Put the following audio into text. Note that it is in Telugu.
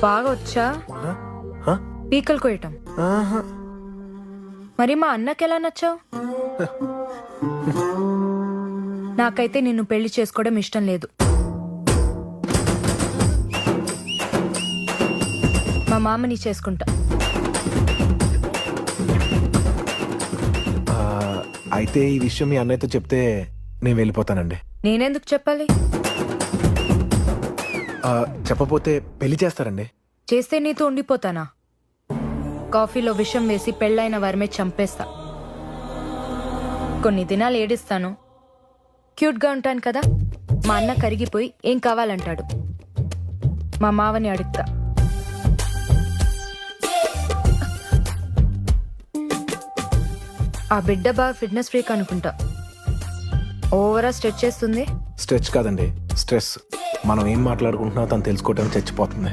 బాగా వచ్చా హ? పీకలు కోయటం. ఆహా. మరి మా అన్నకి ఎలా నచ్చావు? నాకైతే నిన్ను పెళ్లి చేసుకోవడం ఇష్టం లేదు. మా మామని చేసుకుంటా. ఆ, అయితే ఈ విషయం మీ అన్నయ్యతో చెప్తే నేను వెళ్ళిపోతానండి. నేనెందుకు చెప్పాలి? చెప్పపోతే పెళ్లి చేస్తారండి. చేస్తే నీతో ఉండిపోతానా? కాఫీలో విషం వేసి పెళ్ళైన వారమే చంపేస్తా. కొన్ని దినాలు ఏడిస్తాను, క్యూట్గా ఉంటాను కదా. మా అన్న కరిగిపోయి ఏం కావాలంటాడు. మా మావని అడుగుతా. ఆ బిడ్డ బాగా ఫిట్నెస్ ఫ్రీక్ అనుకుంటా. ఓవరా స్ట్రెచ్ చేస్తుంది. స్ట్రెచ్ కాదండి, స్ట్రెస్. మనం ఏం మాట్లాడుకుంటున్నా తను తెలుసుకోవటానికి చచ్చిపోతుంది.